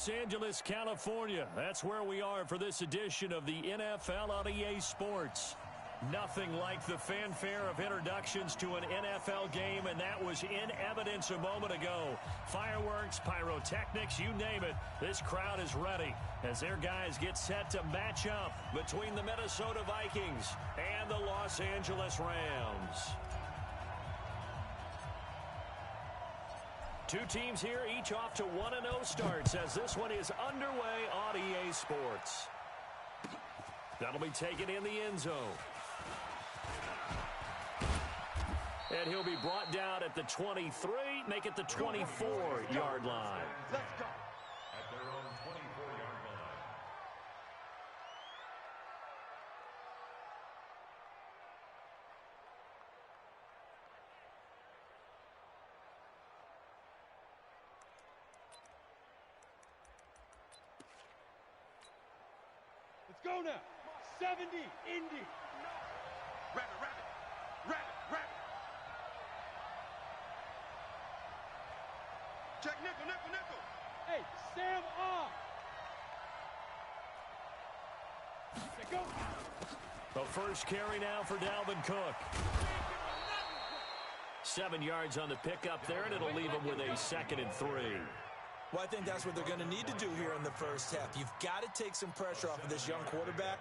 Los Angeles, California. That's where we are for this edition of the NFL on EA Sports. Nothing like the fanfare of introductions to an NFL game, and that was in evidence a moment ago. Fireworks, pyrotechnics, you name it. This crowd is ready as their guys get set to match up between the Minnesota Vikings and the Los Angeles Rams. Two teams here, each off to 1-0 starts as this one is underway on EA Sports. That'll be taken in the end zone. And he'll be brought down at the 23, make it the 24-yard line. Let's go. At their own 24-yard line. Let's go now. 70, Indy. Rabbit. Check nickel. Hey, Sam off. Let's go. The first carry now for Dalvin Cook. 7 yards on the pickup there, and it'll leave him with a 2nd and 3. Well, I think that's what they're going to need to do here in the first half. You've got to take some pressure off of this young quarterback,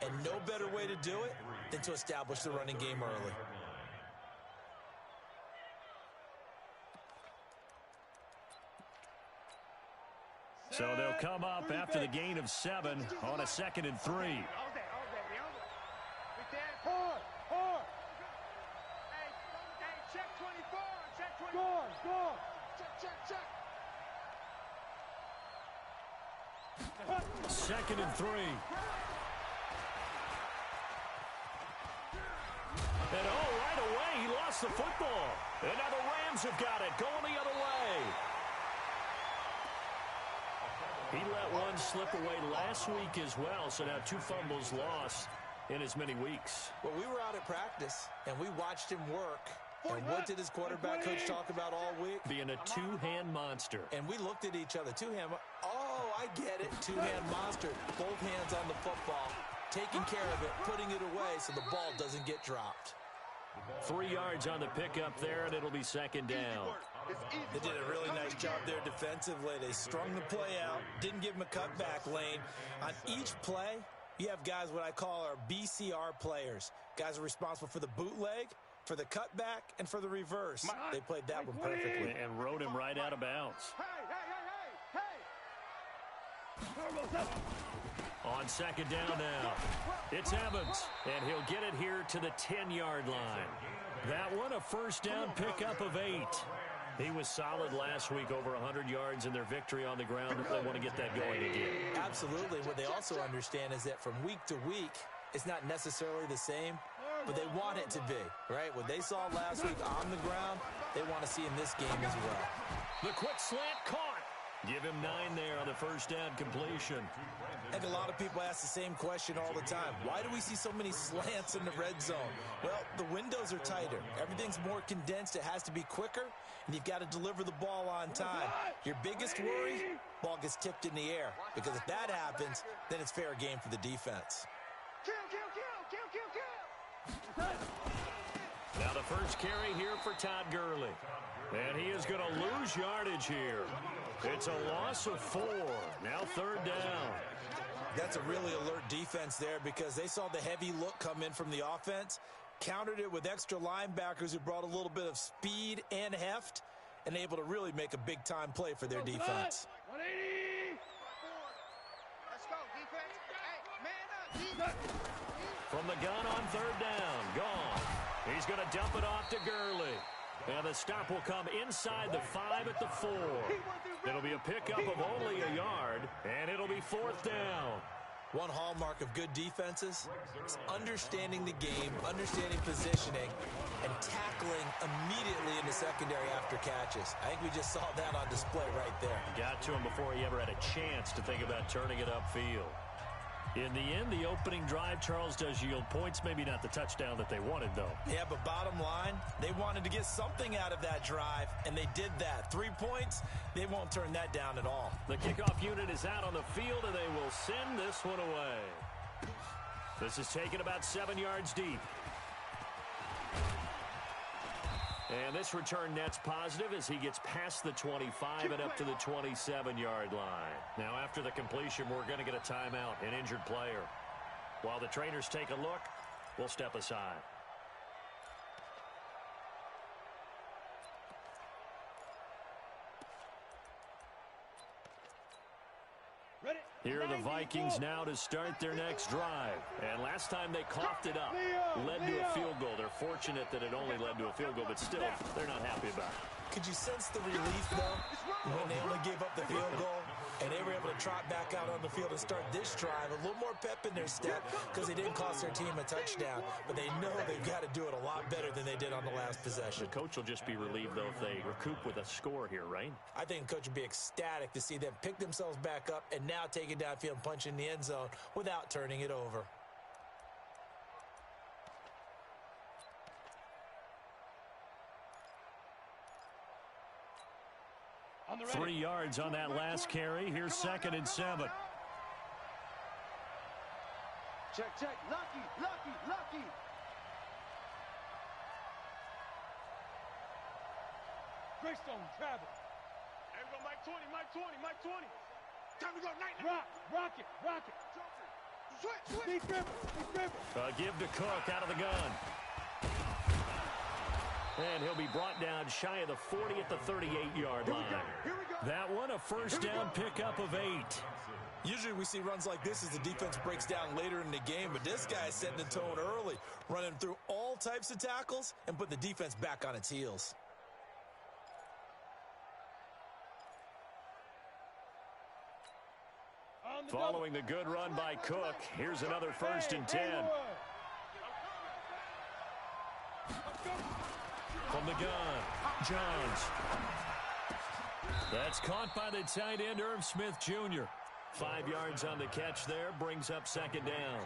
and no better way to do it than to establish the running game early. So they'll come up after the gain of 7 on a 2nd and 3. Hard. Hey, check 24. Check 24. Go. Check. 2nd and 3. And right away, he lost the football. And now the Rams have got it, going the other way. He let one slip away last week as well, so now 2 fumbles lost in as many weeks. Well, we were out at practice, and we watched him work. And what did his quarterback coach talk about all week? Being a 2-hand monster. And we looked at each other. 2-hand. Oh, I get it. 2-hand monster. Both hands on the football, taking care of it, putting it away so the ball doesn't get dropped. 3 yards on the pickup there, and it'll be 2nd down. They did a really nice job there defensively. They strung the play out, didn't give him a cutback lane. On each play, you have guys what I call our BCR players. Guys are responsible for the bootleg, for the cutback, and for the reverse. They played that one perfectly. And rode him right out of bounds. On 2nd down now, it's Evans, and he'll get it here to the 10-yard line. That one, a first down pickup of 8. He was solid last week, over 100 yards in their victory on the ground. They want to get that going again. Absolutely. What they also understand is that from week to week, it's not necessarily the same, but they want it to be, right? What they saw last week on the ground, they want to see in this game as well. The quick slant caught. Give him 9 there on the first down completion. I think a lot of people ask the same question all the time. Why do we see so many slants in the red zone? Well, the windows are tighter. Everything's more condensed. It has to be quicker, and you've got to deliver the ball on time. Your biggest worry, ball gets tipped in the air. Because if that happens, then it's fair game for the defense. Kill. Now the first carry here for Todd Gurley. And he is going to lose yardage here. It's a loss of 4. Now 3rd down. That's a really alert defense there because they saw the heavy look come in from the offense, countered it with extra linebackers who brought a little bit of speed and heft, and able to really make a big-time play for their defense. 180. Let's go, defense. Hey, man up, defense. From the gun on 3rd down. Gone. He's going to dump it off to Gurley. And the stop will come inside the 5 at the 4. It'll be a pickup of only a yard, and it'll be 4th down. One hallmark of good defenses is understanding the game, understanding positioning, and tackling immediately in the secondary after catches. I think we just saw that on display right there. Got to him before he ever had a chance to think about turning it upfield. In the end, the opening drive, Charles, does yield points. Maybe not the touchdown that they wanted, though. Yeah, but bottom line, they wanted to get something out of that drive, and they did that. 3 points, they won't turn that down at all. The kickoff unit is out on the field, and they will send this one away. This is taken about 7 yards deep. And this return net's positive as he gets past the 25 and up to the 27-yard line. Now, after the completion, we're going to get a timeout, an injured player. While the trainers take a look, we'll step aside. Here are the Vikings now to start their next drive. And last time they coughed it up, led to a field goal. They're fortunate that it only led to a field goal, but still, they're not happy about it. Could you sense the relief, though, when they only gave up the field goal and they were able to trot back out on the field and start this drive? A little more pep in their step because they didn't cost their team a touchdown, but they know they've got to do it a lot better than they did on the last possession. The coach will just be relieved, though, if they recoup with a score here, right? I think the coach would be ecstatic to see them pick themselves back up and now take it downfield and punch in the end zone without turning it over. 3 yards on that last carry. Here's 2nd and 7. Check, check. Lucky, lucky, lucky. Greystone, travel. Here we go, Mike 20, Mike 20, Mike 20. Time to go, night. Rock it, rock it. Switch. Deep dribble. Give to Cook out of the gun. And he'll be brought down shy of the 40 at the 38-yard line. Here we go. That one, a first down pickup of 8. Usually we see runs like this as the defense breaks down later in the game, but this guy is setting the tone early, running through all types of tackles and put the defense back on its heels. Following the good run by Cook, here's another 1st and 10. From the gun, Jones. That's caught by the tight end, Irv Smith Jr. 5 yards on the catch there, brings up 2nd down.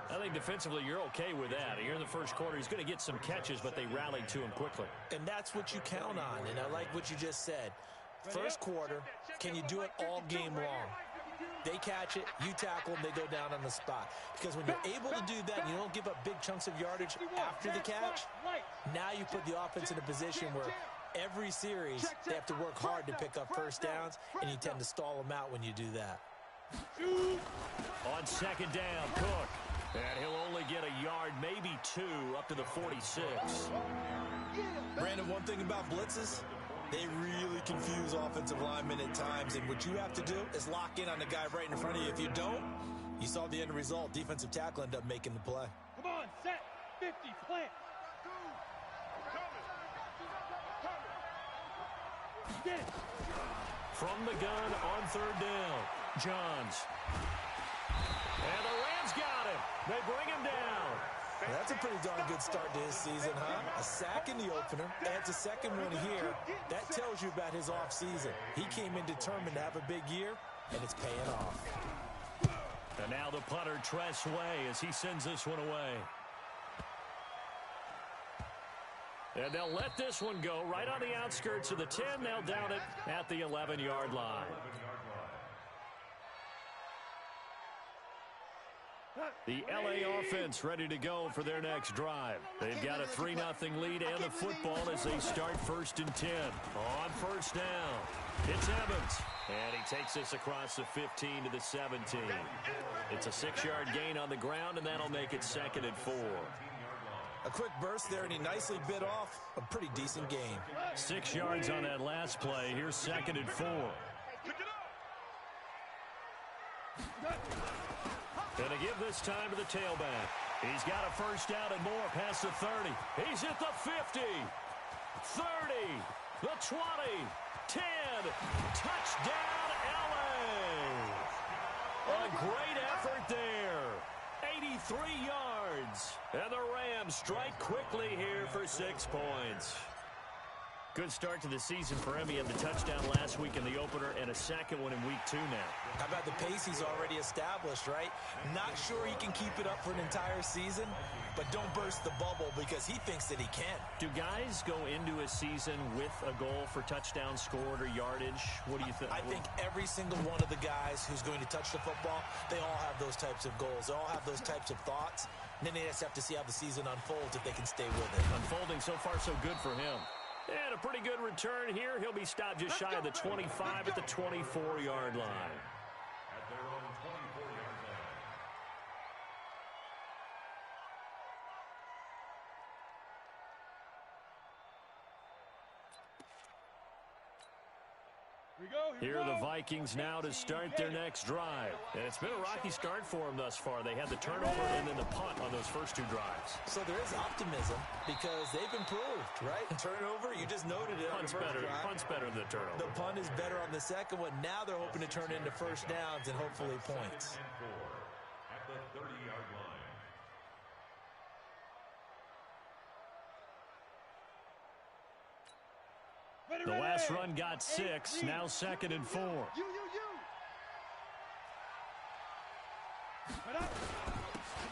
I think defensively you're okay with that. Here in the first quarter, he's going to get some catches, but they rallied to him quickly. And that's what you count on, and I like what you just said. First quarter, can you do it all game long? They catch it, you tackle them, they go down on the spot. Because when you're able to do that and you don't give up big chunks of yardage after the catch, now you put the offense in a position where every series they have to work hard to pick up first downs, and you tend to stall them out when you do that. On 2nd down, Cook. And he'll only get a yard, maybe 2, up to the 46. Brandon, one thing about blitzes, they really confuse offensive linemen at times, and what you have to do is lock in on the guy right in front of you. If you don't, you saw the end result. Defensive tackle ended up making the play. Come on, set, 50, plant. Get it. From the gun on 3rd down, Johns. And the Rams got him. They bring him down. Well, that's a pretty darn good start to his season, huh? A sack in the opener, adds a second one here. That tells you about his offseason. He came in determined to have a big year, and it's paying off. And now the punter, Tress Way, as he sends this one away. And they'll let this one go right on the outskirts of the 10. They'll down it at the 11-yard line. The LA offense ready to go for their next drive. They've got a 3-0 lead and the football as they start 1st and 10. On 1st down, it's Evans. And he takes this across the 15 to the 17. It's a 6-yard gain on the ground, and that'll make it 2nd and 4. A quick burst there, and he nicely bit off a pretty decent gain. 6 yards on that last play. Here's 2nd and 4. Gonna give this time to the tailback. He's got a first down and more past the 30. He's at the 50, 30, the 20, 10. Touchdown, LA. A great effort there. 83 yards. And the Rams strike quickly here for 6 points. Good start to the season for him. He had the touchdown last week in the opener and a second one in week 2 now. How about the pace he's already established, right? Not sure he can keep it up for an entire season, but don't burst the bubble because he thinks that he can. Do guys go into a season with a goal for touchdowns scored or yardage? What do you think? I think every single one of the guys who's going to touch the football, they all have those types of goals. They all have those types of thoughts. And then they just have to see how the season unfolds if they can stay with it. Unfolding so far so good for him. And a pretty good return here. He'll be stopped just shy of the 25 at the 24-yard line. At their own 24-yard line. Here are the Vikings now to start their next drive. And it's been a rocky start for them thus far. They had the turnover and then the punt on those first two drives. So there is optimism because they've improved, right? Turnover, you just noted it on the first drive. Punt's better than the turnover. The punt is better on the second one. Now they're hoping to turn into first downs and hopefully points. At the 30-yard line. The last run got 6, now 2nd and 4.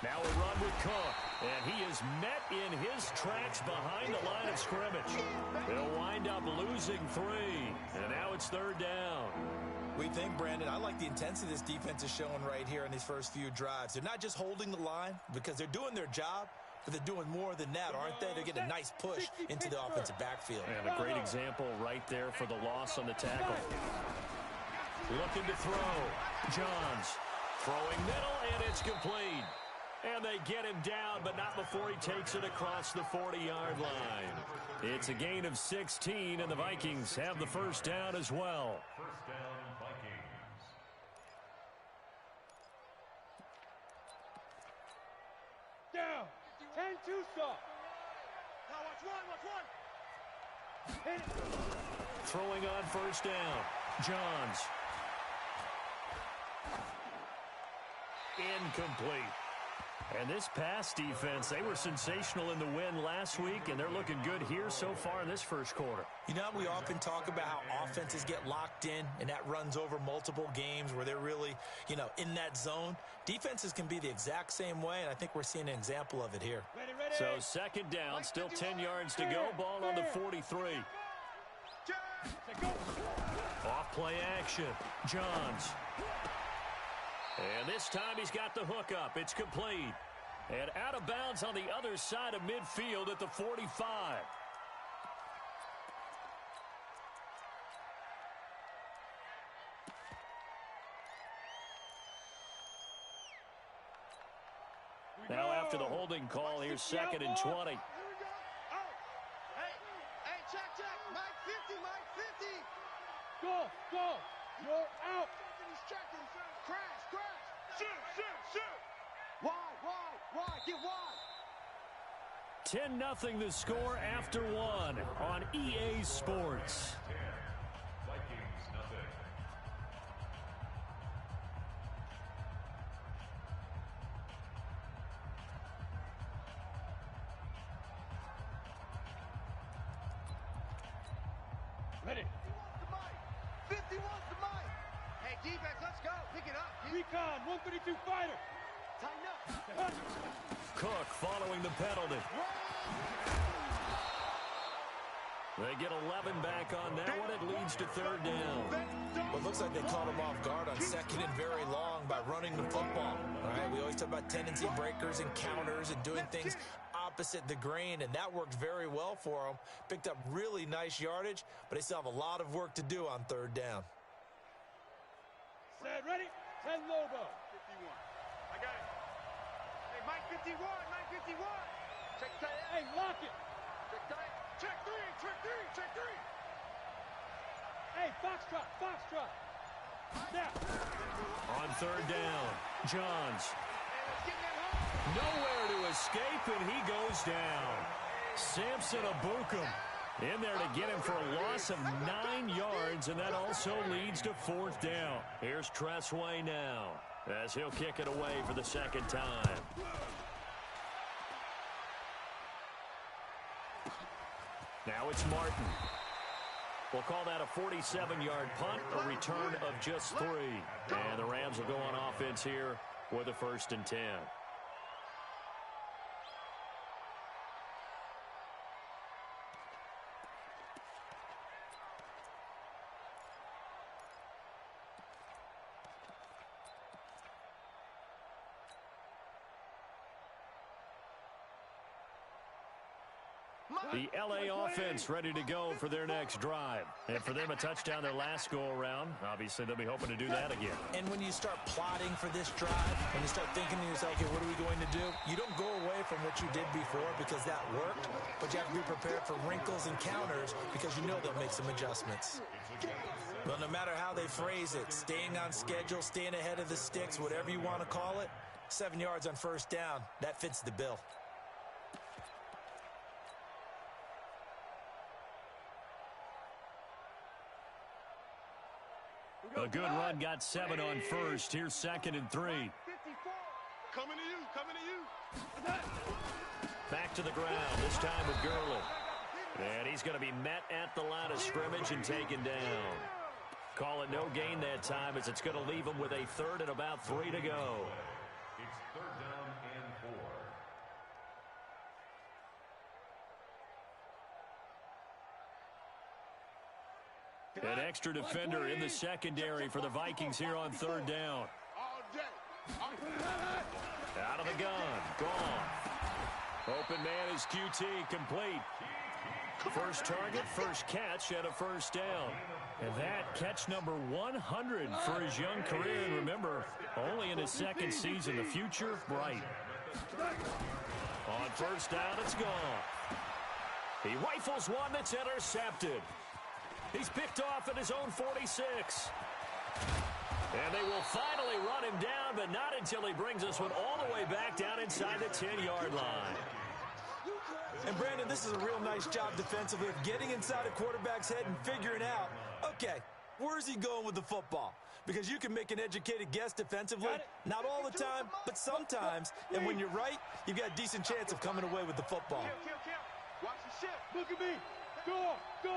Now a run with Cook, and he is met in his tracks behind the line of scrimmage. They'll wind up losing 3, and now it's 3rd down. We think, Brandon, I like the intensity this defense is showing right here in these first few drives. They're not just holding the line because they're doing their job, but they're doing more than that, aren't they? They're getting a nice push into the offensive backfield. And a great example right there for the loss on the tackle. Looking to throw. Johns throwing middle, and it's complete. And they get him down, but not before he takes it across the 40-yard line. It's a gain of 16, and the Vikings have the first down as well. First down, Vikings. Down. 10-2 soft. Now watch one. Hit it. Throwing on first down. Johns. Incomplete. And this pass defense, they were sensational in the win last week, and they're looking good here so far in this first quarter. You know, we often talk about how offenses get locked in, and that runs over multiple games where they're really, in that zone. Defenses can be the exact same way, and I think we're seeing an example of it here. Ready. So 2nd down, still 10 yards to go. Ball on the 43. Off play action. Johns. And this time he's got the hook up. It's complete. And out of bounds on the other side of midfield at the 45. Now after the holding call, here's 2nd and 20. Here we go. Oh. Hey, check. Mike 50, Mike 50. Go. You're out. He's checking. Crash. Shoot. Why? Get wide. 10-0 the score after 1 on EA Sports. 10. Vikings, nothing. Ready. 50 wants the mic. Hey, defense, let's go. Pick it up. Recon, 132 fighter. Tighten up. Cook following the penalty. They get 11 back on that one. It leads to 3rd down. Well, it looks like they caught him off guard on 2nd and very long by running the football. All right, we always talk about tendency breakers and counters and doing things opposite the grain, and that worked very well for them. Picked up really nice yardage, but they still have a lot of work to do on 3rd down. Set, ready. 10 Lobo. 51. I got it. Hey, Mike 51. Check tight. Hey, lock it. Check tight. Check three. Hey, Foxtrot. Snap. On 3rd down, Johns. Hey, let's get that home. Nowhere to escape, and he goes down. Samson Abukum in there to get him for a loss of 9 yards, and that also leads to 4th down. Here's Tressway now as he'll kick it away for the 2nd time. Now it's Martin. We'll call that a 47-yard punt, a return of just 3. And the will go on offense here with a 1st and 10. The LA offense ready to go for their next drive. And for them, a touchdown their last go-around. Obviously, they'll be hoping to do that again. And when you start plotting for this drive, when you start thinking to yourself, okay, what are we going to do? You don't go away from what you did before because that worked, but you have to be prepared for wrinkles and counters because you know they'll make some adjustments. Well, no matter how they phrase it, staying on schedule, staying ahead of the sticks, whatever you want to call it, 7 yards on 1st down, that fits the bill. A good run got 7 on 1st. Here's 2nd and 3. Coming to you, coming to you. Back to the ground, this time with Gurley. And he's going to be met at the line of scrimmage and taken down. Call it no gain that time as it's going to leave him with a 3rd and about 3 to go. It's 3rd down and 4. An extra defender in the secondary for the Vikings here on 3rd down. Out of the gun, gone. Open man is QT, complete. First target, first catch, and a 1st down. And that catch number 100 for his young career. And remember, only in his 2nd season, the future bright. On 1st down, it's gone. He rifles one that's intercepted. He's picked off at his own 46. And they will finally run him down, but not until he brings this one all the way back down inside the 10-yard line. And, Brandon, this is a real nice job defensively of getting inside a quarterback's head and figuring out, okay, where's he going with the football? Because you can make an educated guess defensively, not all the time, but sometimes. And when you're right, you've got a decent chance of coming away with the football. Watch the ship. Look at me. Go, go.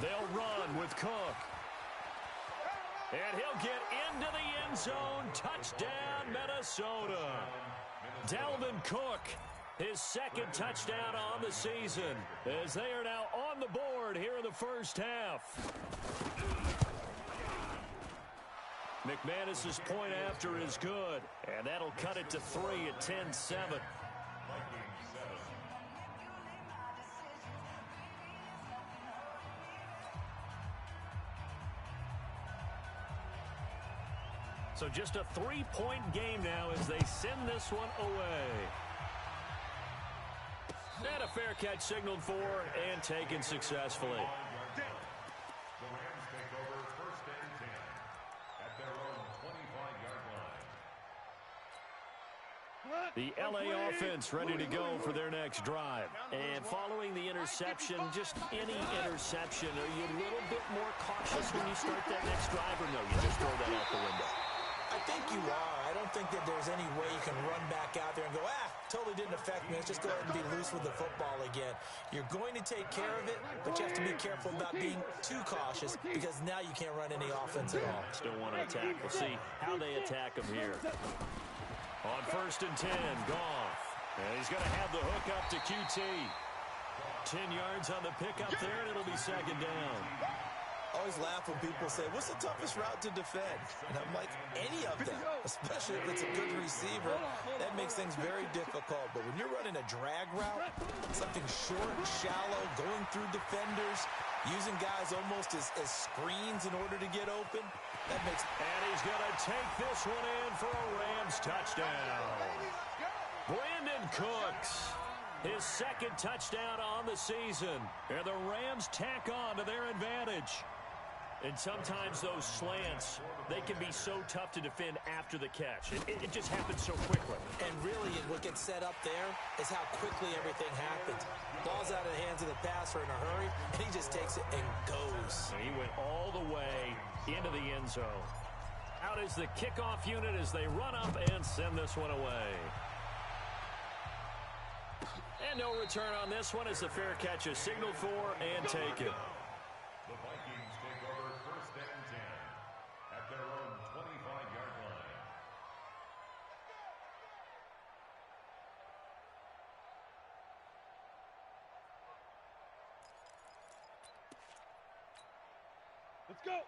They'll run with Cook. And he'll get into the end zone. Touchdown, Minnesota. Dalvin Cook, his 2nd touchdown on the season, as they are now on the board here in the 1st half. McManus's point after is good, and that'll cut it to 3 at 10-7. So just a 3-point game now as they send this one away. And a fair catch signaled for and taken successfully. The Rams take over 1st and 10 at their own 25-yard line. The LA offense ready to go for their next drive. And following the interception, just any interception, are you a little bit more cautious when you start that next drive, or no, you just throw that out the window? I think you are. I don't think that there's any way you can run back out there and go, totally didn't affect me. Let's just go ahead and be loose with the football again. You're going to take care of it, but you have to be careful about being too cautious because now you can't run any offense at all. Still want to attack. We'll see how they attack him here. On 1st and 10, Goff. And he's going to have the hook up to QT. 10 yards on the pickup there, and it'll be 2nd down. I always laugh when people say, what's the toughest route to defend? And I'm like, any of them, especially if it's a good receiver. That makes things very difficult. But when you're running a drag route, something short, shallow, going through defenders, using guys almost as screens in order to get open, that makes... And he's going to take this one in for a Rams touchdown. Brandon Cooks, his 2nd touchdown on the season. And the Rams tack on to their advantage. And sometimes those slants, they can be so tough to defend after the catch. It just happens so quickly. And really, what gets set up there is how quickly everything happens. Ball's out of the hands of the passer in a hurry, and he just takes it and goes. And he went all the way into the end zone. Out is the kickoff unit as they run up and send this one away. And no return on this one as the fair catch is signaled for and taken. The Vikings take over 1st and 10 at their own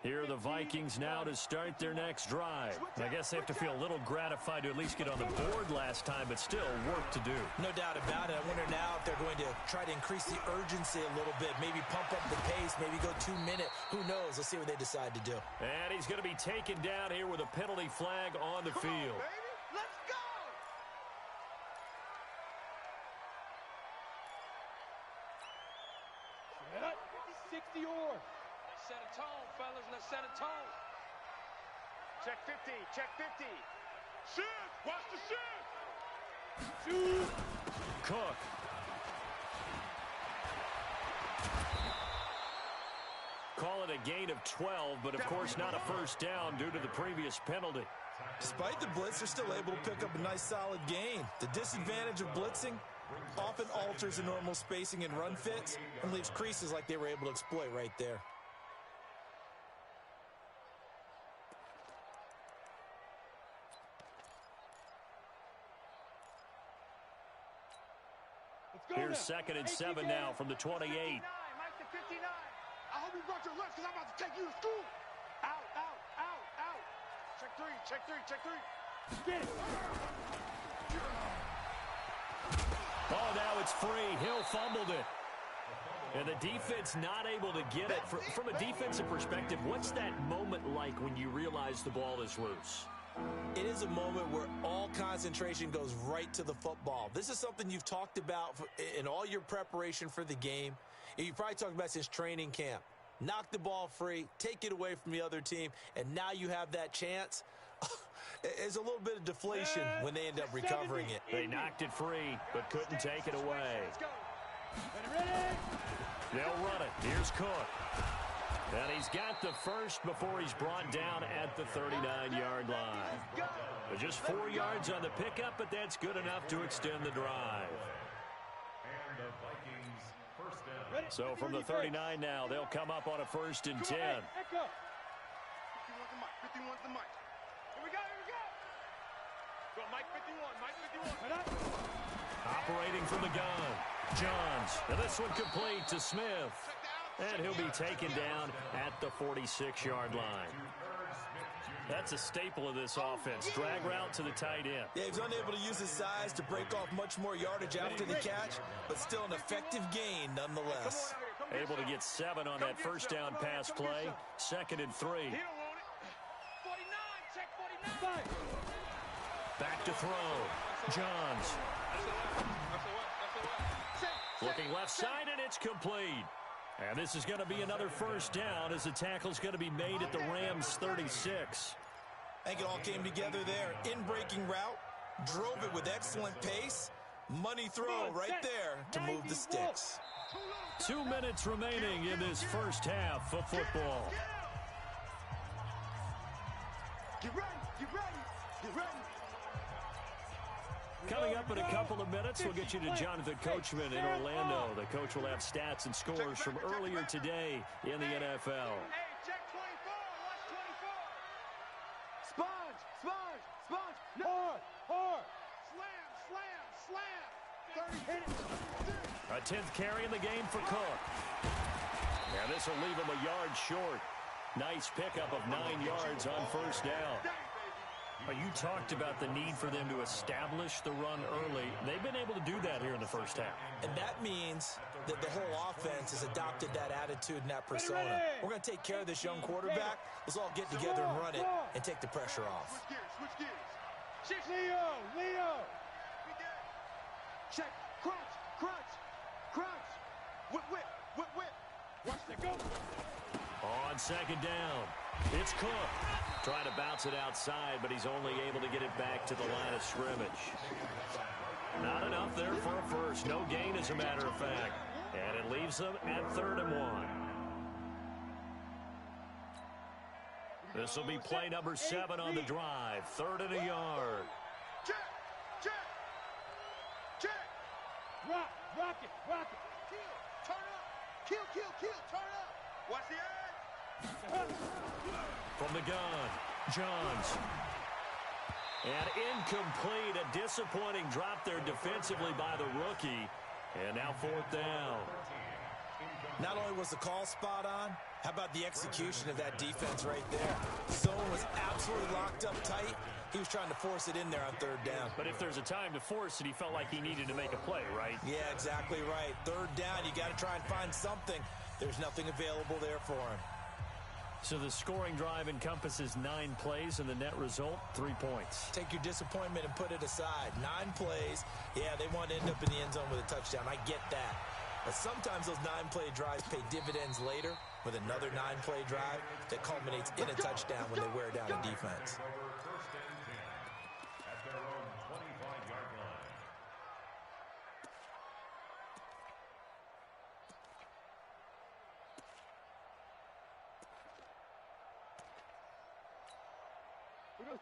Here are the Vikings now to start their next drive. I guess they have to feel a little gratified to at least get on the board last time, but still work to do. No doubt about it. I wonder now if they're going to try to increase the urgency a little bit, maybe pump up the pace, maybe go 2 minute. Who knows? Let's see what they decide to do. And he's going to be taken down here with a penalty flag on the field. Let's go! Yeah. 60 or. Let's set a tone, fellas. Let's set a tone. Check 50. Check 50. Shift. Watch the shift. Shoot. Cook. Call it a gain of 12, but of course not a first down due to the previous penalty. Despite the blitz, they're still able to pick up a nice solid gain. The disadvantage of blitzing often alters the normal spacing and run fits and leaves creases like they were able to exploit right there. Here's 2nd and 7 now from the 28. Mike to 59. I hope you brought your lunch because I'm about to take you to school. Out, out, out, out. Check 3, check 3, check 3. Get it. Oh, now it's free. Hill fumbled it. And the defense not able to get it. From a defensive perspective, what's that moment like when you realize the ball is loose? It is a moment where all concentration goes right to the football. This is something you've talked about in all your preparation for the game. You probably talked about since training camp. Knock the ball free, take it away from the other team, and now you have that chance. There's a little bit of deflation when they end up recovering it. They knocked it free, but couldn't take it away. Ready? They'll run it. Here's Cook. And he's got the first before he's brought down at the 39-yard line. But just 4 yards on the pickup, but that's good enough to extend the drive. And the Vikings first down. So from the 39 now, they'll come up on a 1st and 10. Echo. 51's the mic. 51's the mic. Here we go, here we go. Go, Mike 51, Mike 51. Operating from the gun, Johns. And this one complete to Smith. And he'll be taken down at the 46-yard line. That's a staple of this offense. Drag route to the tight end. Yeah, he's unable to use his size to break off much more yardage after the catch, but still an effective gain nonetheless. Able to get 7 on that first down pass play. 2nd and 3. He don't want it. 49, check 49. Back to throw. Johns. Looking left side, and it's complete. And this is going to be another first down as the tackle's going to be made at the Rams' 36. I think it all came together there. In-breaking route, drove it with excellent pace. Money throw right there to move the sticks. 2 minutes remaining in this first half of football. Get ready, get ready, get ready. Coming up in a couple of minutes, we'll get you to Jonathan Coachman in Orlando. The coach will have stats and scores from earlier today in the NFL. Hey, check 24, watch 24. Sponge, sponge, sponge. No. Hard, hard. Slam, slam, slam. 30 hit it. A 10th carry in the game for Cook. And this will leave him a yard short. Nice pickup of 9 yards on first down. You talked about the need for them to establish the run early. They've been able to do that here in the first half. And that means that the whole offense has adopted that attitude and that persona. We're going to take care of this young quarterback. Let's all get together and run it and take the pressure off. Switch gears, switch gears. Leo. Check, crunch, crunch, crunch. Whip, whip, whip, whip. Watch the go. On second down, it's Cook. Trying to bounce it outside, but he's only able to get it back to the line of scrimmage. Not enough there for a first. No gain, as a matter of fact. And it leaves them at 3rd and 1. This will be play number 7 on the drive. 3rd and a yard. Check, check, check. Rock it. Kill, turn up. Kill, turn up. Watch the edge. From the gun, Johns. And incomplete. A disappointing drop there defensively by the rookie. And now 4th down. Not only was the call spot on, how about the execution of that defense right there? Zone was absolutely locked up tight. He was trying to force it in there on third down. But if there's a time to force it, he felt like he needed to make a play, right? Yeah, exactly right. Third down, you got to try and find something. There's nothing available there for him. So the scoring drive encompasses 9 plays, and the net result, 3 points. Take your disappointment and put it aside. 9 plays. Yeah, they want to end up in the end zone with a touchdown. I get that. But sometimes those 9-play drives pay dividends later with another 9-play drive that culminates in a touchdown when they wear down a defense. First and 10 at their own 25-yard line.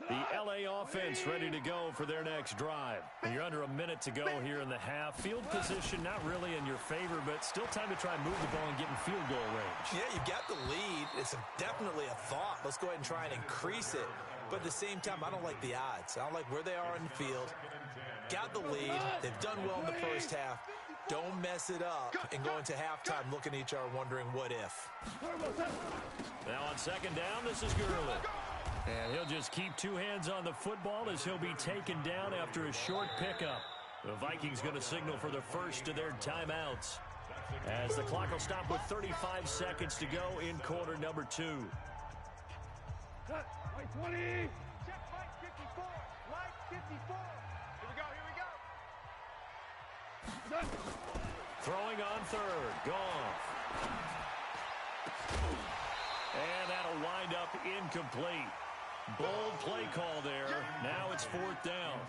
The LA offense ready to go for their next drive. You're under a minute to go here in the half. Field position not really in your favor, but still time to try and move the ball and get in field goal range. Yeah, you got the lead. It's definitely a thought. Let's go ahead and try and increase it. But at the same time, I don't like the odds. I don't like where they are in the field. Got the lead. They've done well in the first half. Don't mess it up and go into halftime looking at each other wondering what if. Now on second down, this is Gurley. And he'll just keep 2 hands on the football as he'll be taken down after a short pickup. The Vikings going to signal for the first of their timeouts, as the clock will stop with 35 seconds to go in quarter number 2. Cut. White 20. Check Mike 54. Mike 54. Here we go. Done. Throwing on third. Goff. And that'll wind up incomplete. Bold play call there. Now it's 4th down.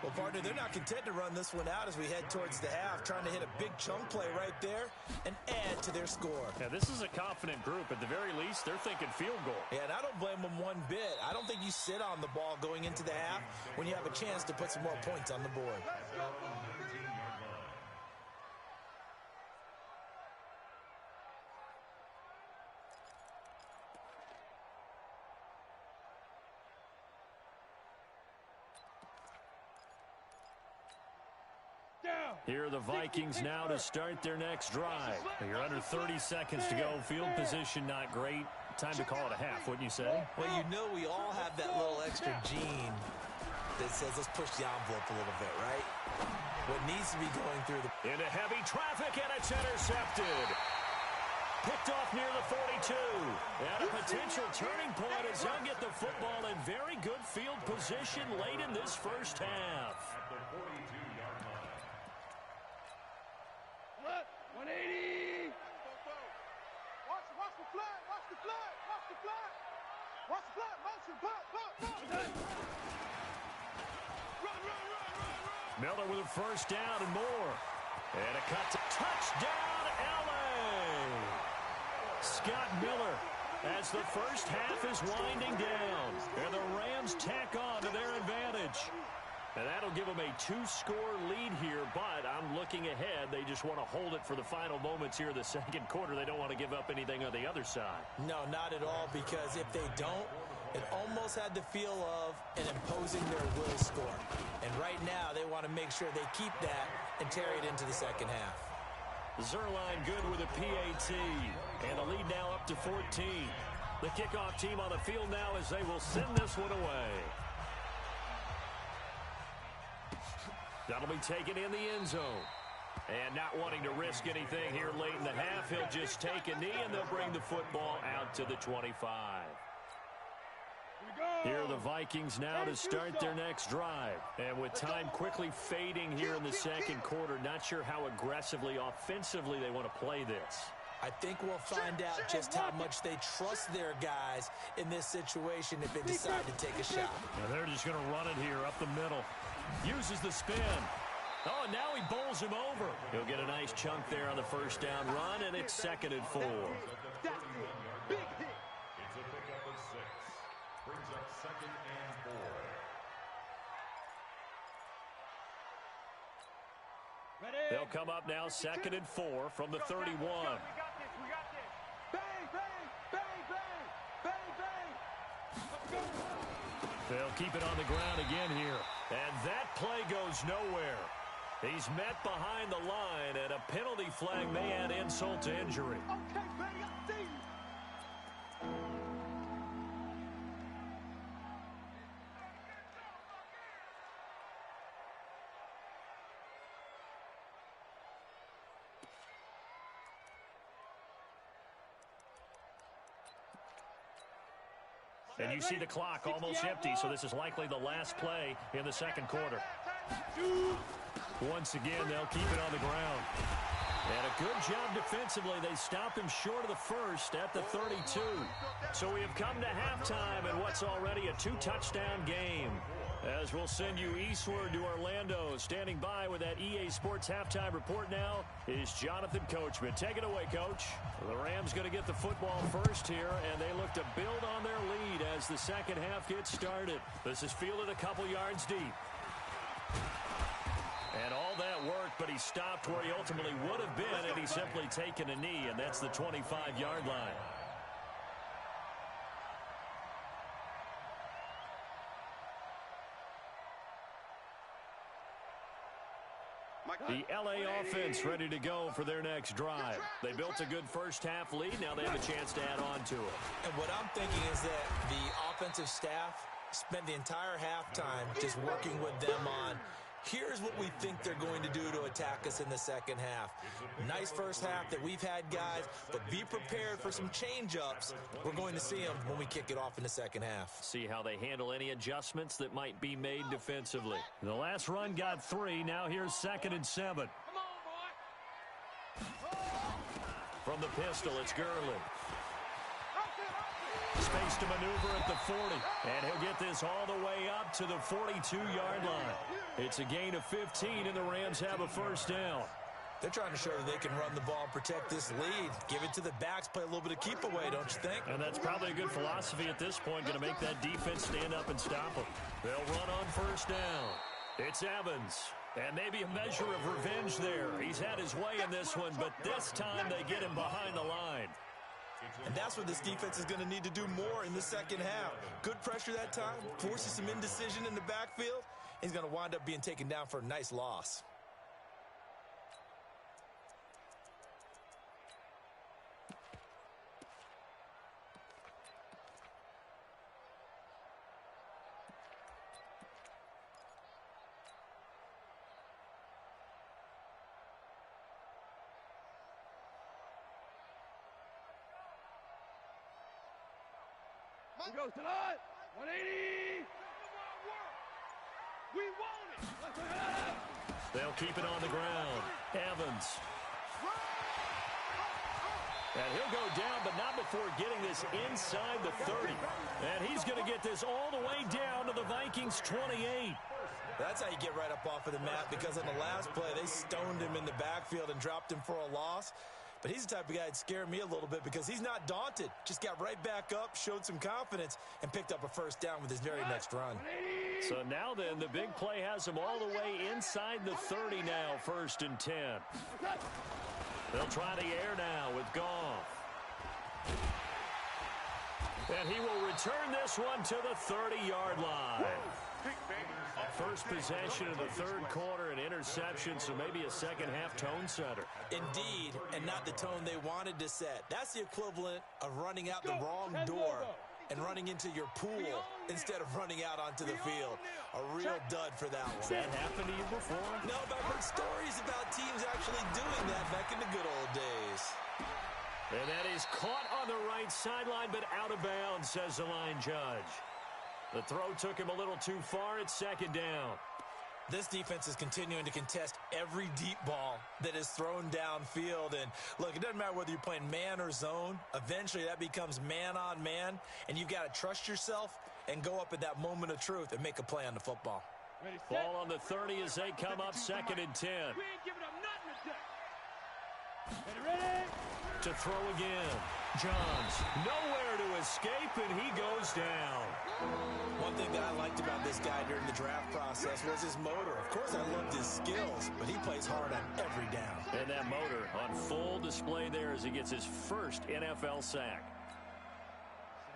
Well, partner, they're not content to run this one out as we head towards the half, trying to hit a big chunk play right there and add to their score. Yeah, this is a confident group. At the very least, they're thinking field goal. Yeah, and I don't blame them one bit. I don't think you sit on the ball going into the half when you have a chance to put some more points on the board. Here are the Vikings now to start their next drive. You're under 30 seconds to go. Field position not great. Time to call it a half, wouldn't you say? Well, you know we all have that little extra gene that says let's push the envelope a little bit, right? What needs to be going through the... Into heavy traffic, and it's intercepted. Picked off near the 42. And a potential turning point as they'll get the football in very good field position late in this first half. At the 42-yard line. What? 180. Watch the flag. Watch the flag. Watch the flag. Watch the flag. Motion. Pop. Run. Miller with a first down and more. And a cut to touchdown, LA. Scott Miller as the first half is winding down. And the Rams tack on to their advantage. And that'll give them a 2-score lead here, but I'm looking ahead. They just want to hold it for the final moments here in the second quarter. They don't want to give up anything on the other side. No, not at all, because if they don't, it almost had the feel of an imposing their will score. And right now, they want to make sure they keep that and carry it into the second half. Zerline good with a PAT. And the lead now up to 14. The kickoff team on the field now as they will send this one away. That'll be taken in the end zone. And not wanting to risk anything here late in the half, he'll just take a knee and they'll bring the football out to the 25. Here are the Vikings now to start their next drive. And with time quickly fading here in the second quarter, not sure how aggressively, offensively they want to play this. I think we'll find out just how much they trust their guys in this situation if they decide to take a shot. And they're just going to run it here up the middle. Uses the spin. Oh, and now he bowls him over. He'll get a nice chunk there on the first down run, and it's 2nd and 4. That's it. Big hit. It's a pickup of 6. Brings up 2nd and 4. Ready. They'll come up now 2nd and 4 from the 31. We got this. Bang. They'll keep it on the ground again here. And that play goes nowhere. He's met behind the line, and a penalty flag may add insult to injury. Okay, buddy, I see you. And you see the clock almost empty, so this is likely the last play in the second quarter. Once again, they'll keep it on the ground. And a good job defensively. They stopped him short of the first at the 32. So we have come to halftime in what's already a 2-touchdown game. As we'll send you eastward to Orlando. Standing by with that EA Sports halftime report now is Jonathan Coachman. Take it away, Coach. The Rams going to get the football first here, and they look to build on their lead as the second half gets started. This is fielded a couple yards deep. And all that worked, but he stopped where he ultimately would have been had he simply taken a knee, and that's the 25-yard line. The LA offense ready to go for their next drive. They built a good first-half lead. Now they have a chance to add on to it. And what I'm thinking is that the offensive staff spent the entire halftime just working with them on, here's what we think they're going to do to attack us in the second half. Nice first half that we've had, guys, but be prepared for some change-ups. We're going to see them when we kick it off in the second half. See how they handle any adjustments that might be made defensively. The last run got 3. Now here's 2nd and 7. From the pistol, it's Gurley. Space to maneuver at the 40, and he'll get this all the way up to the 42-yard line. It's a gain of 15, and the Rams have a first down. They're trying to show that they can run the ball and protect this lead. Give it to the backs, play a little bit of keep away, don't you think? And that's probably a good philosophy at this point, going to make that defense stand up and stop them. They'll run on first down. It's Evans. And maybe a measure of revenge there. He's had his way in this one, but this time they get him behind the line. And that's what this defense is going to need to do more in the second half. Good pressure that time, forces some indecision in the backfield. He's going to wind up being taken down for a nice loss. He goes to the 180. We want it. They'll keep it on the ground. Evans. And he'll go down, but not before getting this inside the 30. And he's going to get this all the way down to the Vikings' 28. That's how you get right up off of the mat, because on the last play, they stoned him in the backfield and dropped him for a loss. But he's the type of guy that scared me a little bit because he's not daunted. Just got right back up, showed some confidence, and picked up a first down with his very next run. So now then, the big play has him all the way inside the 30 now, 1st and 10. They'll try the air now with Goff. And he will return this one to the 30-yard line. First possession of the third quarter, an interception, so maybe a second-half tone setter. Indeed, and not the tone they wanted to set. That's the equivalent of running out the wrong door and running into your pool instead of running out onto the field. A real dud for that one. Has that happened to you before? No, but I've heard stories about teams actually doing that back in the good old days. And that is caught on the right sideline, but out of bounds, says the line judge. The throw took him a little too far. It's 2nd down. This defense is continuing to contest every deep ball that is thrown downfield. And, look, it doesn't matter whether you're playing man or zone. Eventually, that becomes man on man, and you've got to trust yourself and go up at that moment of truth and make a play on the football. Ball on the 30 as they come up 2nd and 10. We ain't giving up nothing today. Ready? To throw again. Johns nowhere to escape, and he goes down. One thing that I liked about this guy during the draft process was his motor. Of course, I loved his skills, but he plays hard on every down. And that motor on full display there as he gets his first NFL sack.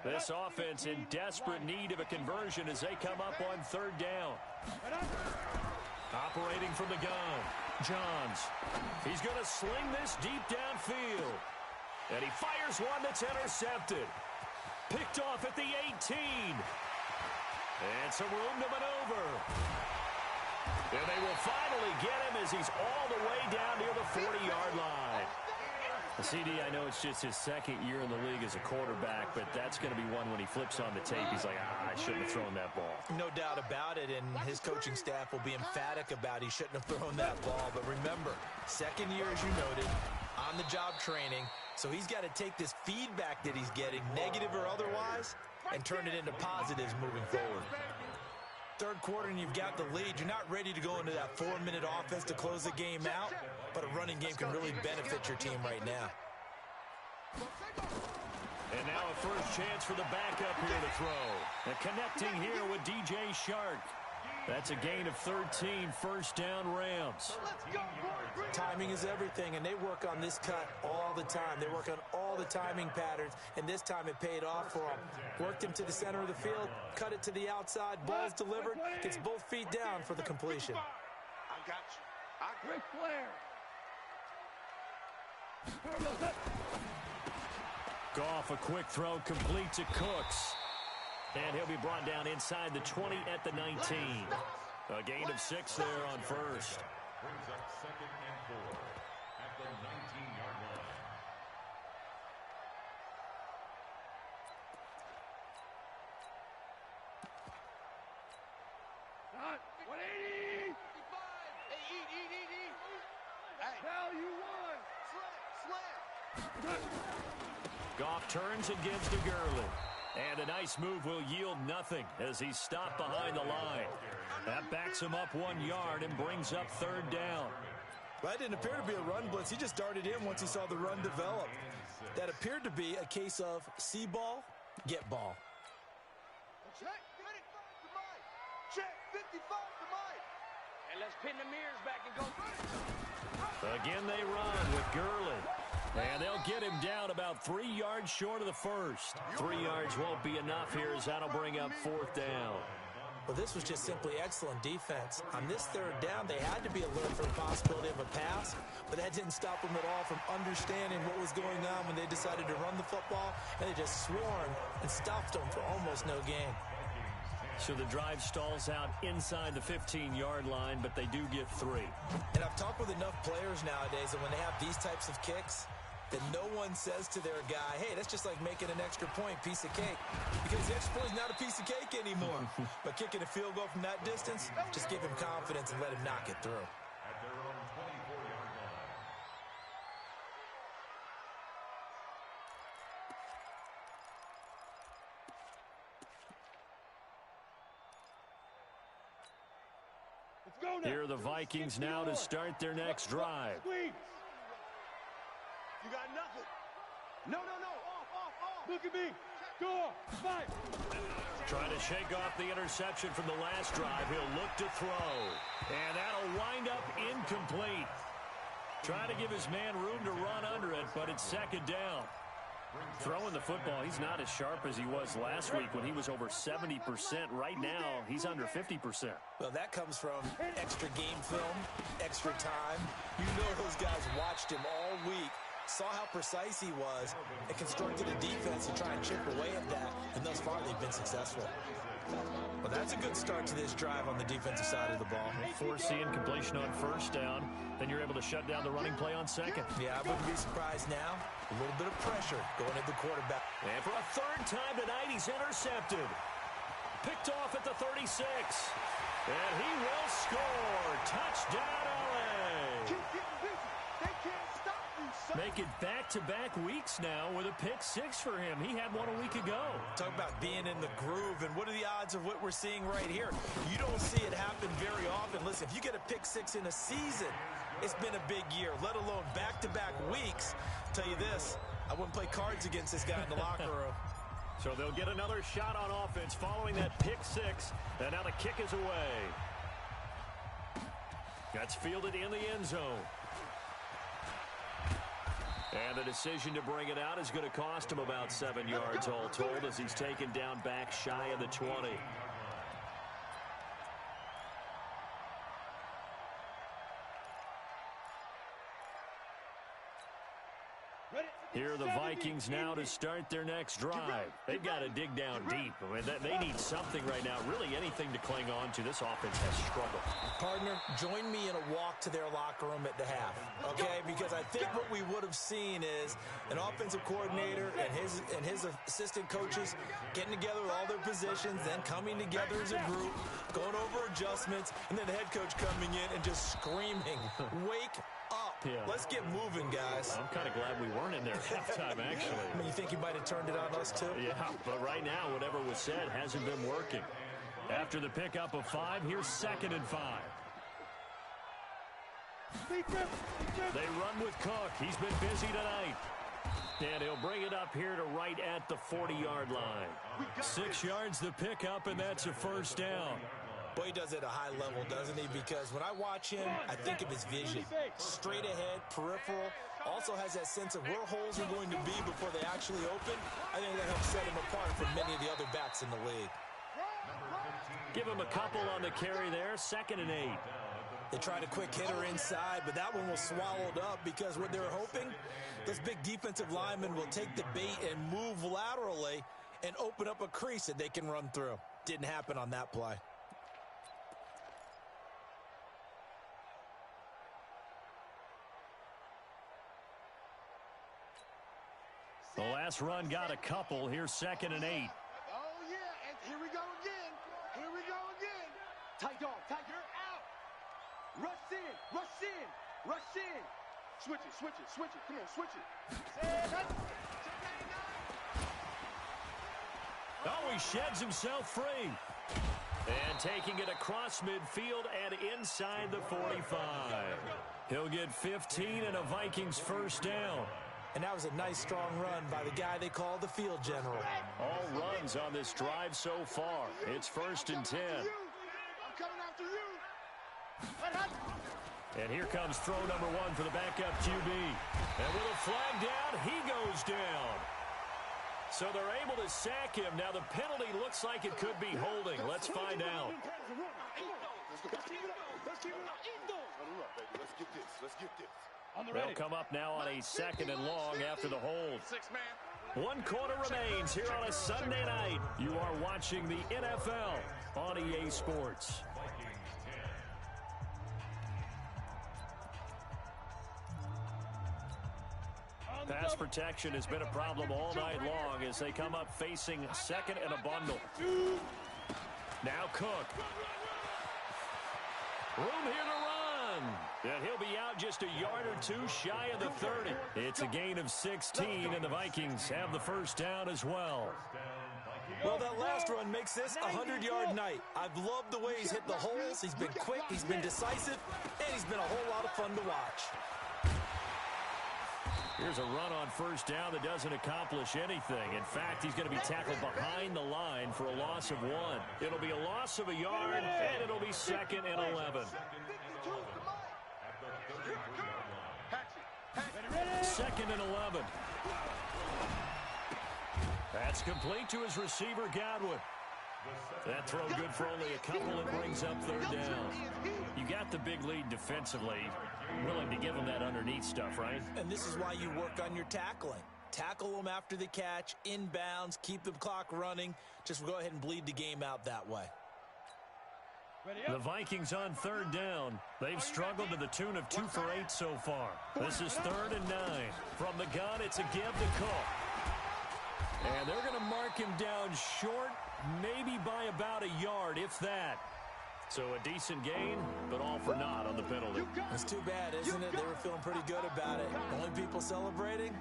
This offense in desperate need of a conversion as they come up on 3rd down. Operating from the gun, Johns. He's going to sling this deep downfield. And he fires one that's intercepted. Picked off at the 18. And some room to maneuver. And they will finally get him as he's all the way down near the 40-yard line. CD, I know it's just his second year in the league as a quarterback, but that's going to be one when he flips on the tape. He's like, I shouldn't have thrown that ball. No doubt about it, and his coaching staff will be emphatic about he shouldn't have thrown that ball. But remember, second year, as you noted, on-the-job training, so he's got to take this feedback that he's getting, negative or otherwise, and turn it into positives moving forward. Third quarter and you've got the lead. You're not ready to go into that 4-minute offense to close the game out, but a running game can really benefit your team right now. And now a first chance for the backup here to throw. And connecting here with DJ Shark. That's a gain of 13, first down Rams. Timing is everything, and they work on this cut all the time. They work on all the timing patterns, and this time it paid off for them. Worked him to the center of the field, cut it to the outside, ball's delivered, gets both feet down for the completion. I got you. Ric Flair. Goff, a quick throw, complete to Cooks. And he'll be brought down inside the 20 at the 19. A gain of 6 there on first. Brings up 2nd and 4 at the 19-yard line. 180. 55. Hey, eat. Hey. Hell, you won. Slam. Goff turns and gives to Gurley. And a nice move will yield nothing as he's stopped behind the line. That backs him up 1 yard and brings up 3rd down. Well, that didn't appear to be a run blitz. He just darted in once he saw the run develop. That appeared to be a case of see ball, get ball. Check 55 to Mike. Check 55 to Mike. And let's pin the mirrors back and go. Again they run with Gurley. And they'll get him down about 3 yards short of the first. 3 yards won't be enough here as that'll bring up 4th down. Well, this was just simply excellent defense. On this 3rd down, they had to be alert for the possibility of a pass, but that didn't stop them at all from understanding what was going on when they decided to run the football, and they just swarmed and stopped them for almost no gain. So the drive stalls out inside the 15-yard line, but they do get 3. And I've talked with enough players nowadays that when they have these types of kicks, that no one says to their guy, hey, that's just like making an extra point, piece of cake. Because the extra point is not a piece of cake anymore. But kicking a field goal from that distance, just give him confidence and let him knock it through. At their own 24-yard line. Let's go now. Here are the Vikings now to start their next drive. Squeeze. You got nothing. No. Off. Look at me. Go. Fight. Trying to shake off the interception from the last drive. He'll look to throw. And that'll wind up incomplete. Trying to give his man room to run under it, but it's 2nd down. Throwing the football, he's not as sharp as he was last week when he was over 70%. Right now, he's under 50%. Well, that comes from extra game film, extra time. You know those guys watched him all week, saw how precise he was, and constructed a defense to try and chip away at that, and thus far they've been successful. Well, that's a good start to this drive on the defensive side of the ball. Foreseeing completion on 1st down, then you're able to shut down the running play on 2nd. Yeah, I wouldn't be surprised now. A little bit of pressure going at the quarterback. And for a 3rd time tonight, he's intercepted. Picked off at the 36. And he will score. Touchdown, LA. Keep getting busy. They can't stop you, son. Make it back-to-back weeks now with a pick 6 for him. He had one a week ago. Talk about being in the groove, and what are the odds of what we're seeing right here? You don't see it happen very often. Listen, if you get a pick 6 in a season, it's been a big year, let alone back-to-back weeks. I'll tell you this, I wouldn't play cards against this guy in the locker room. So they'll get another shot on offense following that pick 6, and now the kick is away. That's fielded in the end zone. And the decision to bring it out is going to cost him about 7 yards all told as he's taken down back shy of the 20. Here are the Vikings now to start their next drive. They've got to dig down deep. I mean, they need something right now, really anything to cling on to. This offense has struggled. Partner, join me in a walk to their locker room at the half, okay? Because I think what we would have seen is an offensive coordinator and his assistant coaches getting together with all their positions, then coming together as a group, going over adjustments, and then the head coach coming in and just screaming, wake up. Yeah. Let's get moving, guys. I'm kind of glad we weren't in there at halftime, actually. I mean, you think he might have turned it on us, too? Yeah, but right now, whatever was said hasn't been working. After the pickup of 5, here's 2nd and 5. They run with Cook. He's been busy tonight. And he'll bring it up here to right at the 40-yard line. 6 yards the pickup, and that's a first down. Boy, he does it at a high level, doesn't he? Because when I watch him, I think of his vision. Straight ahead, peripheral. Also has that sense of where holes are going to be before they actually open. I think that helps set him apart from many of the other backs in the league. Give him a couple on the carry there. 2nd and 8. They tried a quick hitter inside, but that one was swallowed up because what they're hoping, those big defensive linemen will take the bait and move laterally and open up a crease that they can run through. Didn't happen on that play. The last run got a couple. Here's 2nd and 8. Oh, yeah, and here we go again. Here we go again. Tight dog, Tiger, out. Rush in, rush in, rush in. Switch it, switch it, switch it. Come on, switch it. Oh, he sheds himself free. And taking it across midfield and inside the 45. He'll get 15 and a Vikings first down. And that was a nice, strong run by the guy they call the field general. All runs on this drive so far. It's 1st and 10. I'm coming after you. And here comes throw number 1 for the backup QB. And with a flag down, he goes down. So they're able to sack him. Now the penalty looks like it could be holding. Let's find out. They'll come up now on a 2nd and long after the hold. 1 quarter remains here on a Sunday night. You are watching the NFL on EA Sports. Pass protection has been a problem all night long as they come up facing 2nd and a bundle. Now Cook. Room here to run. And he'll be out just a yard or 2 shy of the 30. It's a gain of 16, and the Vikings have the first down as well. Well, that last run makes this a 100-yard night. I've loved the way he's hit the holes. He's been quick, he's been decisive, and he's been a whole lot of fun to watch. Here's a run on first down that doesn't accomplish anything. In fact, he's going to be tackled behind the line for a loss of 1. It'll be a loss of a yard, and it'll be 2nd and 11. 2nd and 11. That's complete to his receiver, Godwin. That throw good for only a couple and brings up 3rd down. You got the big lead defensively. Willing to give them that underneath stuff, right? And this is why you work on your tackling. Tackle them after the catch, inbounds, keep the clock running. Just go ahead and bleed the game out that way. The Vikings on 3rd down. They've struggled to the tune of 2 for 8 so far. This is 3rd and 9. From the gun, it's a give to Cook. And they're going to mark him down short, maybe by about a yard, if that. So a decent gain, but all for naught on the penalty. It's too bad, isn't it? They were feeling pretty good about it. Only people celebrating,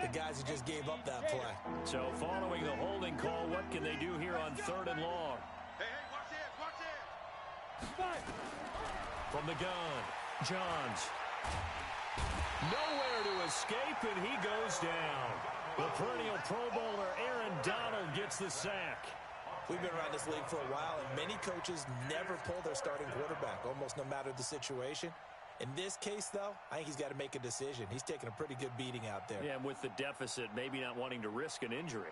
the guys who just gave up that play. So following the holding call, what can they do here on 3rd and long? Hey, watch this. From the gun, Johns. Nowhere to escape, and he goes down. The perennial Pro Bowler Aaron Donald gets the sack. We've been around this league for a while, and many coaches never pull their starting quarterback, almost no matter the situation. In this case, though, I think he's got to make a decision. He's taking a pretty good beating out there. Yeah, and with the deficit, maybe not wanting to risk an injury.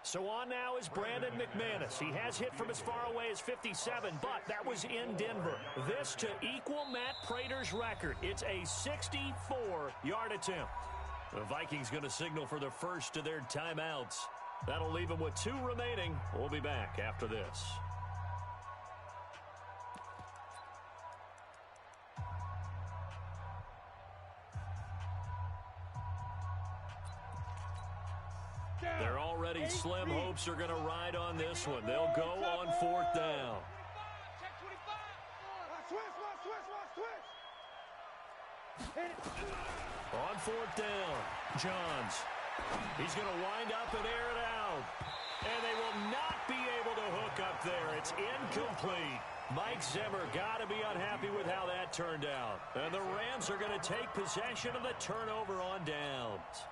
So on now is Brandon McManus. He has hit from as far away as 57, but that was in Denver. This to equal Matt Prater's record. It's a 64-yard attempt. The Vikings going to signal for the first of their timeouts. That'll leave them with 2 remaining. We'll be back after this. They're already slim hopes are going to ride on this one. They'll go on 4th down. On 4th down, Johns. He's going to wind up and air it out. And they will not be able to hook up there. It's incomplete. Mike Zimmer got to be unhappy with how that turned out. And the Rams are going to take possession of the turnover on downs.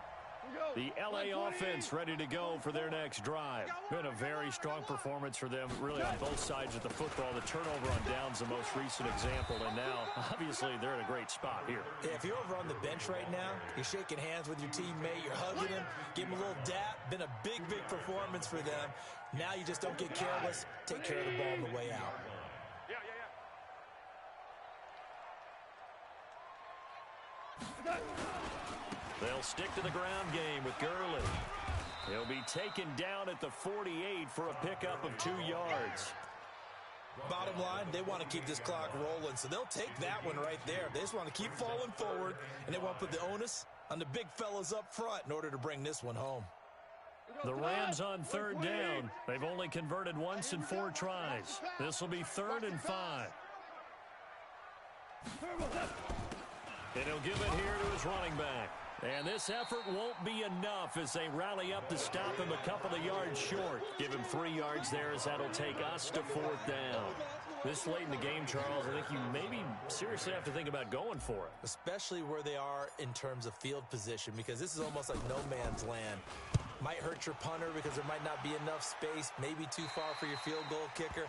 The L.A. offense ready to go for their next drive. Been a very strong performance for them, really, on both sides of the football. The turnover on downs, the most recent example, and now, obviously, they're in a great spot here. Yeah, if you're over on the bench right now, you're shaking hands with your teammate, you're hugging him, give him a little dap. Been a big, big performance for them. Now you just don't get careless. Take care of the ball on the way out. They'll stick to the ground game with Gurley. He'll be taken down at the 48 for a pickup of 2 yards. Bottom line, they want to keep this clock rolling, so they'll take that one right there. They just want to keep falling forward, and they want to put the onus on the big fellas up front in order to bring this one home. The Rams on 3rd down. They've only converted once in 4 tries. This will be 3rd and 5. And he'll give it here to his running back. And this effort won't be enough as they rally up to stop him a couple of yards short. Give him 3 yards there as that'll take us to 4th down. This late in the game, Charles, I think you maybe seriously have to think about going for it. Especially where they are in terms of field position, because this is almost like no man's land. Might hurt your punter because there might not be enough space, maybe too far for your field goal kicker.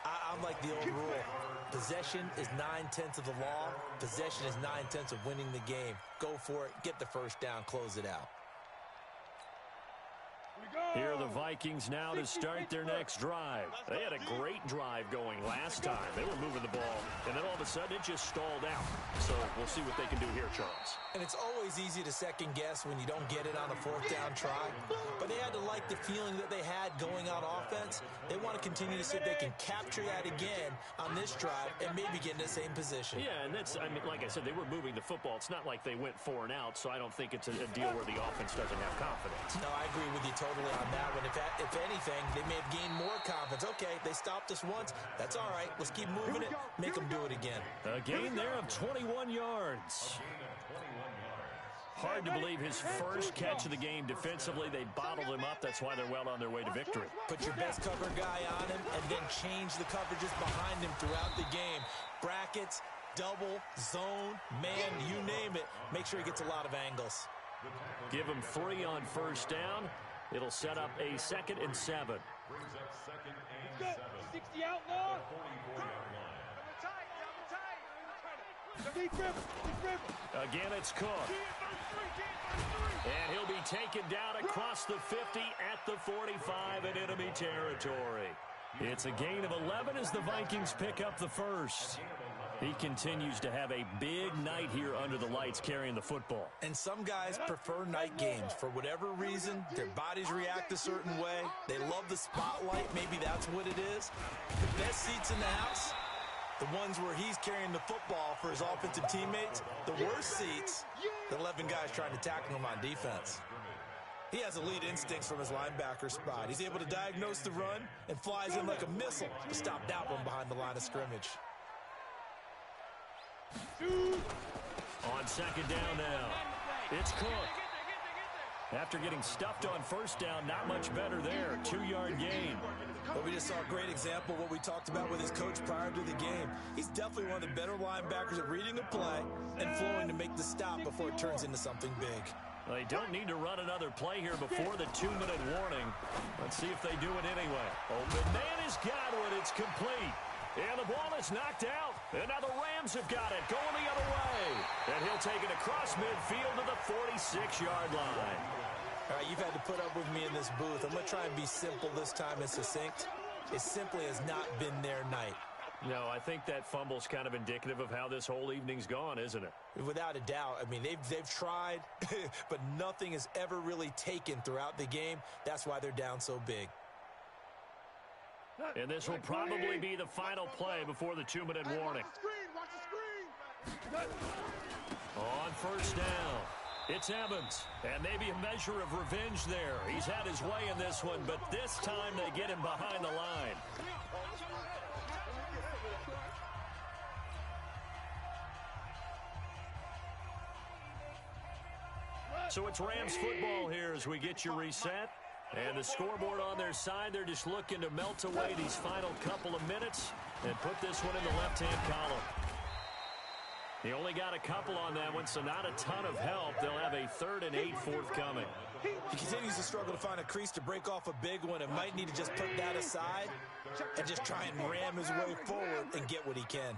I'm like the old rule. Possession is 9/10 of the law. Possession is 9/10 of winning the game. Go for it. Get the first down. Close it out. Here are the Vikings now to start their next drive. They had a great drive going last time. They were moving the ball, and then all of a sudden it just stalled out. So we'll see what they can do here, Charles. And it's always easy to second guess when you don't get it on a 4th down try. But they had to like the feeling that they had going on offense. They want to continue to see if they can capture that again on this drive and maybe get in the same position. Yeah, and that's, I mean, like I said, they were moving the football. It's not like they went 4 and out, so I don't think it's a deal where the offense doesn't have confidence. No, I agree with you totally on that one. If anything, they may have gained more confidence. Okay, they stopped us once. That's all right. Let's keep moving it. Make them do it again. A gain there of 21 yards. Hard to believe his first catch of the game defensively. They bottled him up. That's why they're well on their way to victory. Put your best cover guy on him and then change the coverages behind him throughout the game. Brackets, double, zone, man, you name it. Make sure he gets a lot of angles. Give him 3 on 1st down. It'll set up a 2nd and 7. 60 outlaw. Again, it's Cook. And he'll be taken down across the 50 at the 45 in enemy territory. It's a gain of 11 as the Vikings pick up the first. He continues to have a big night here under the lights carrying the football. And some guys prefer night games. For whatever reason, their bodies react a certain way. They love the spotlight. Maybe that's what it is. The best seats in the house, the ones where he's carrying the football for his offensive teammates. The worst seats, the 11 guys trying to tackle him on defense. He has elite instincts from his linebacker spot. He's able to diagnose the run and flies in like a missile to stop that one behind the line of scrimmage. On 2nd down now, it's Cook. After getting stuffed on 1st down, not much better there. 2-yard gain. But we just saw a great example of what we talked about with his coach prior to the game. He's definitely one of the better linebackers at reading a play and flowing to make the stop before it turns into something big. Well, they don't need to run another play here before the 2-minute warning. Let's see if they do it anyway. Open man has got it. It's complete. And the ball is knocked out. And now the Rams have got it going the other way. And he'll take it across midfield to the 46-yard line. All right, you've had to put up with me in this booth. I'm going to try and be simple this time and succinct. It simply has not been their night. No, I think that fumble's kind of indicative of how this whole evening's gone, isn't it? Without a doubt. I mean, they've tried, but nothing has ever really taken throughout the game. That's why they're down so big. And this will probably be the final play before the 2-minute warning. Watch the screen. On first down, it's Evans. And maybe a measure of revenge there. He's had his way in this one, but this time they get him behind the line. So it's Rams football here as we get you reset. And the scoreboard on their side, they're just looking to melt away these final couple of minutes and put this one in the left-hand column. He only got a couple on that one, so not a ton of help. They'll have a 3rd and 8 forthcoming. He continues to struggle to find a crease to break off a big one and might need to just put that aside and just try and ram his way forward and get what he can.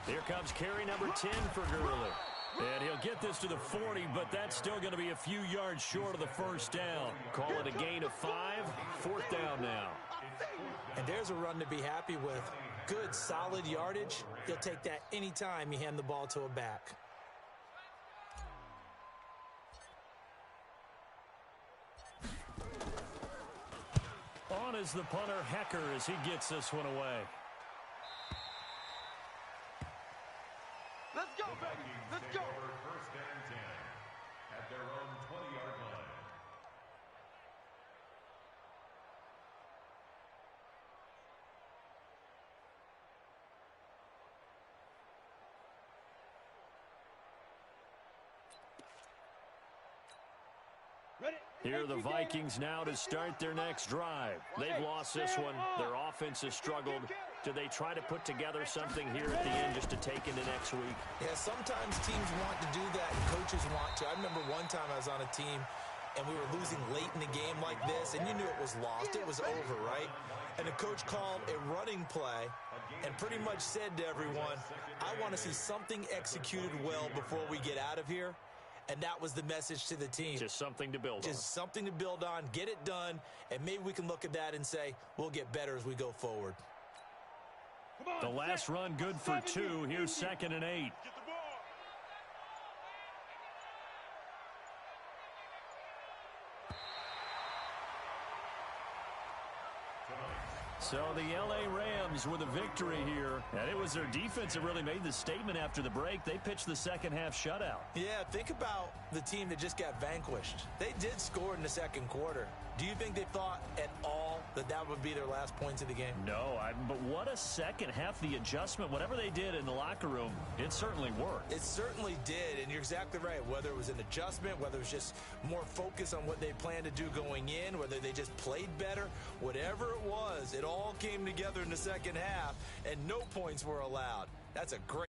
Here comes carry number 10 for Gurley. And he'll get this to the 40, but that's still going to be a few yards short of the first down. Call it a gain of 5. 4th down now. And there's a run to be happy with. Good, solid yardage. He'll take that anytime you hand the ball to a back. On is the punter, Hecker, as he gets this one away. Let's go, baby. Let's go. First and 10 at their own 20-yard line. Here are the Vikings now to start their next drive. They've lost this one. Their offense has struggled. Do they try to put together something here at the end just to take into next week? Yeah, sometimes teams want to do that and coaches want to. I remember one time I was on a team and we were losing late in the game like this, and you knew it was lost. It was over, right? And the coach called a running play and pretty much said to everyone, I want to see something executed well before we get out of here. And that was the message to the team. Just something to build on. Just something to build on, get it done, and maybe we can look at that and say, we'll get better as we go forward. The last run good for 2. Here's 2nd and 8. So the L.A. Rams with a victory here. And it was their defense that really made the statement after the break. They pitched the second half shutout. Yeah, think about the team that just got vanquished. They did score in the second quarter. Do you think they thought at all that that would be their last points of the game? No, but what a second half. The adjustment, whatever they did in the locker room, it certainly worked. It certainly did, and you're exactly right. Whether it was an adjustment, whether it was just more focus on what they planned to do going in, whether they just played better, whatever it was, it all came together in the second half, and no points were allowed. That's a great